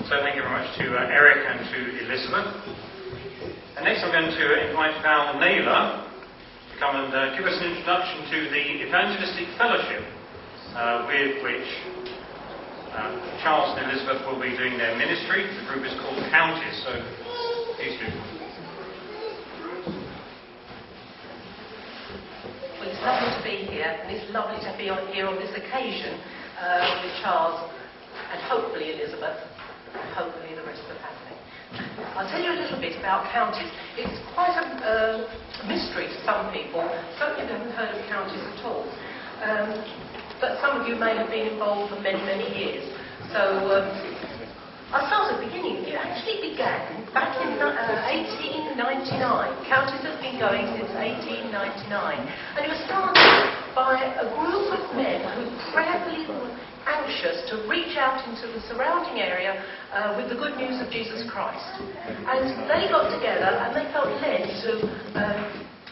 So thank you very much to Eric and to Elizabeth. And next I'm going to invite Val Naylor to come and give us an introduction to the Evangelistic Fellowship with which Charles and Elizabeth will be doing their ministry. The group is called Counties, so please do. Well, it's lovely to be here, and it's lovely to be here on this occasion with Charles and hopefully Elizabeth, and hopefully the rest of the family. I'll tell you a little bit about counties. It's quite a mystery to some people. Some people haven't heard of counties at all. But some of you may have been involved for many, many years. So I'll start at the beginning. It actually began back in 1899. Counties have been going since 1899. And it was started by a group of men who prayerfully were anxious to reach out into the surrounding area with the good news of Jesus Christ. And they got together and they felt led to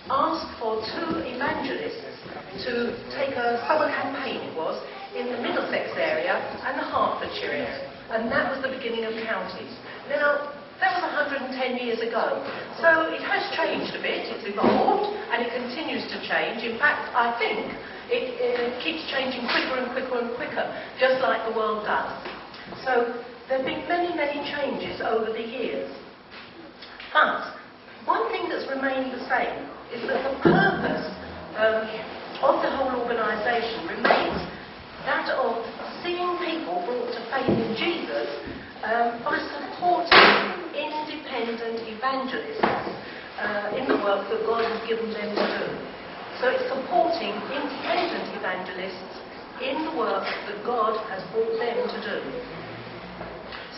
ask for 2 evangelists to take a summer campaign, it was, in the Middlesex area and the Hertfordshire area. And that was the beginning of counties. Now, that was 110 years ago. So it has changed a bit, it's evolved, and it continues to change. In fact, I think it keeps changing quicker and quicker and quicker, just like the world does. So there have been many, many changes over the years. But one thing that's remained the same is that the purpose of the whole organisation remains that of seeing people brought to faith in Jesus by supporting independent evangelists in the work that God has given them to do. So it's supporting independent evangelists in the work that God has brought them to do.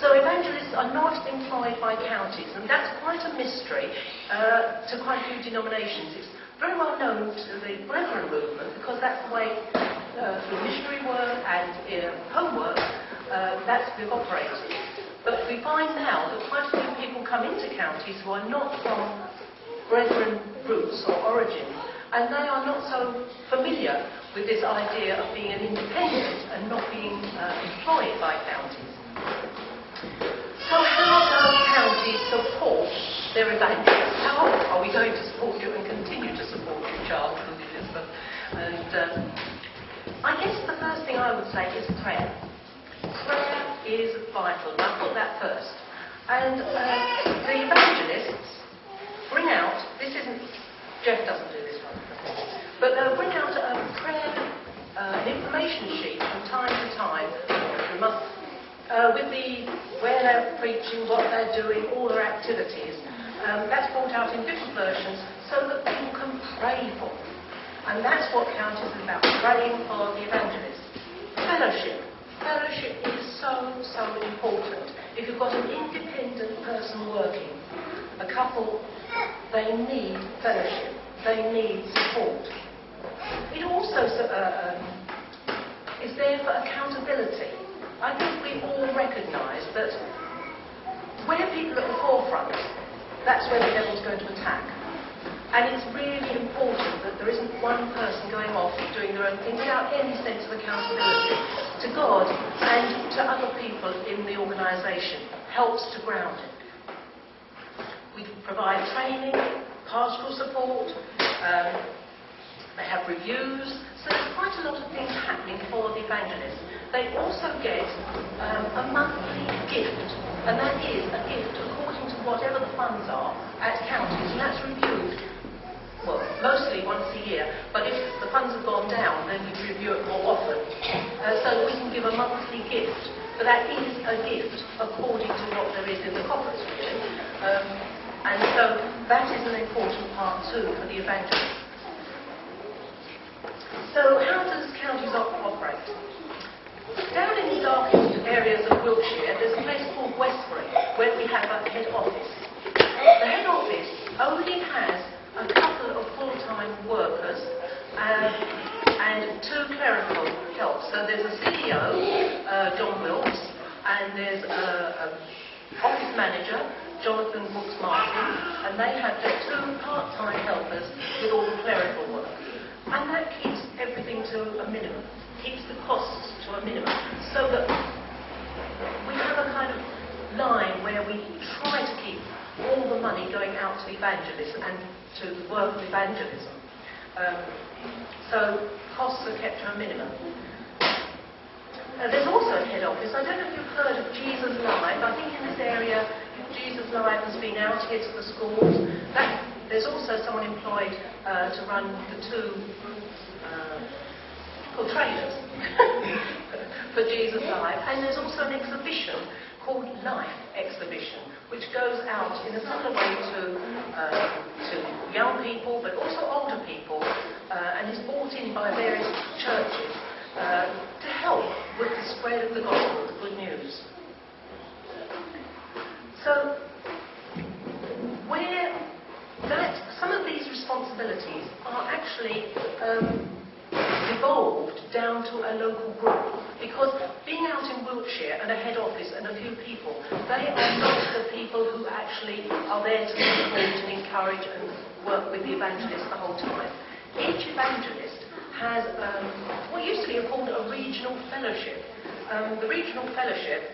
So evangelists are not employed by counties, and that's quite a mystery to quite a few denominations. It's very well known to the Brethren movement because that's the way through missionary work and homework that's we've operated. But we find now that quite a few people come into counties who are not from Brethren roots or origin, and they are not so familiar with this idea of being an independent and not being employed by counties. So how do counties support their evangelists? How are we going to support you and continue to support you, Charles and Elizabeth? And I guess the first thing I would say is prayer. Prayer is vital. I'll put that first. And the evangelists bring out, this isn't, Jeff doesn't do this one, but they'll bring out a prayer, an information sheet from time to time, every month, with where they're preaching, what they're doing, all their activities. That's brought out in different versions so that people can pray for them. And that's what counties is about, praying for the evangelists. Fellowship. Fellowship is so, so important. If you've got an independent person working, a couple, they need fellowship. They need support. It also is there for accountability. I think we all recognise that where people are at the forefront, that's where the devil's going to attack. And it's really important that there isn't one person going off doing their own thing without any sense of accountability to God and to other people in the organisation. Helps to ground it. We provide training, pastoral support, they have reviews, so there's quite a lot of things happening for the evangelists. They also get a monthly gift, and that is a gift according to whatever the funds are at counties, and that's reviewed, well, mostly once a year, but if the funds have gone down, then we review it more often. So we can give a monthly gift, but that is a gift according to what there is in the coffers, really. And so that is an important part too for the evangelists. So how does counties operate? Down in the darkest areas of Wiltshire, there's a place called Westbury, where we have a head office. The head office only has a couple of full-time workers and 2 clerical help. So there's a CEO, John Wilkes, and there's an office manager, Jonathan Brooks Martin, and they have just 2 part-time helpers with all the clerical work. And that keeps everything to a minimum, keeps the costs to a minimum, so that we have a kind of line where we try to keep all the money going out to evangelism and to the work of evangelism. So costs are kept to a minimum. There's also a head office. I don't know if you've heard of Jesus Live. I think in this area, Jesus Live has been out here to the schools. There's also someone employed to run the two trailers for Jesus Live. And there's also an exhibition called Life Exhibition, which goes out in a similar way to young people, but also older people, and is brought in by various churches to help with the spread of the gospel, the good news. So, some of these responsibilities are actually evolved down to a local group, because being out in Wiltshire and a head office and a few people, they are not the people who actually are there to support and encourage and work with the evangelist the whole time. Each evangelist has what used to be called a regional fellowship. The regional fellowship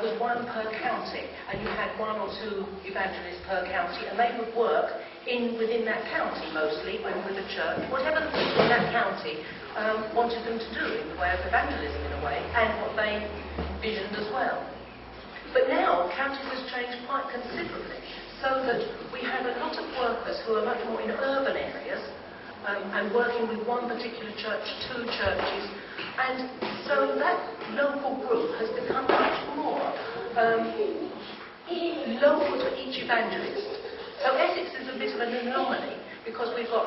was one per county, and you had one or two evangelists per county, and they would work within that county mostly, and with the church, whatever the people in that county wanted them to do in the way of evangelism in a way, and what they visioned as well. But now, counties has changed quite considerably, so that we have a lot of workers who are much more in urban areas, and working with one particular church, two churches, and so that local group has become much more local to each evangelist. So Essex is a bit of an anomaly, because we've got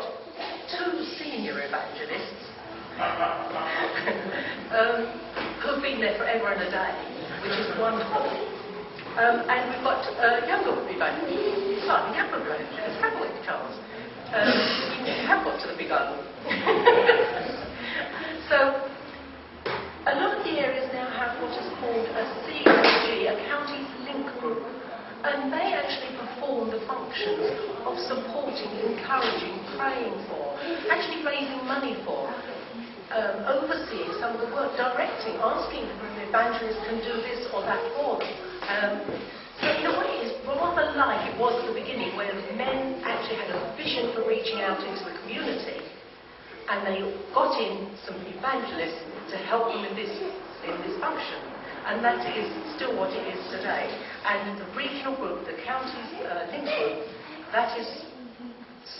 two senior evangelists who've been there forever and a day, which is wonderful. And we've got younger evangelists, slightly younger evangelists, haven't we, Charles? You have got to the big oven. So, a lot of the areas now have what is called a CLG, a Counties Link Group, and they actually perform the functions of supporting, encouraging, praying for, actually raising money for, overseeing some of the work, directing, asking if an evangelist can do this or that for them. So in a way, it's rather like it was at the beginning, where men actually had a vision for reaching out into the community, and they got in some evangelists to help them in this function. And that is still what it is today. And the regional group, the county's link group, that is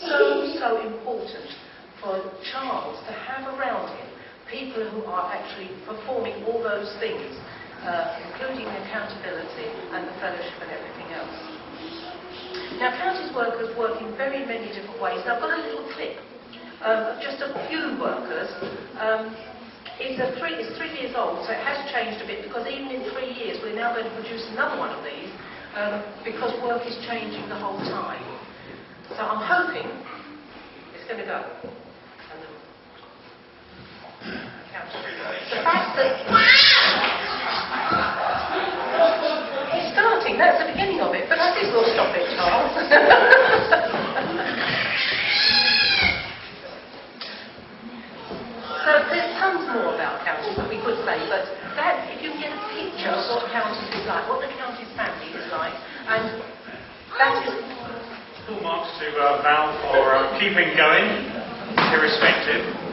so important for Charles to have around him people who are actually performing all those things, including accountability and the fellowship and everything else. Now, counties workers work in very many different ways. Now, I've got a little clip of just a few workers. It's 3 years old, so it has changed a bit, because even in 3 years we're now going to produce another one of these, because work is changing the whole time. So I'm hoping it's going to go. The fact that it's starting, that's the beginning of it, but I think we'll stop it, Charles. So there's tons more about counties that we could say, but that, if you can get a picture of what counties is like, what the county's family is like, and that is... Full marks to Val for keeping going, irrespective.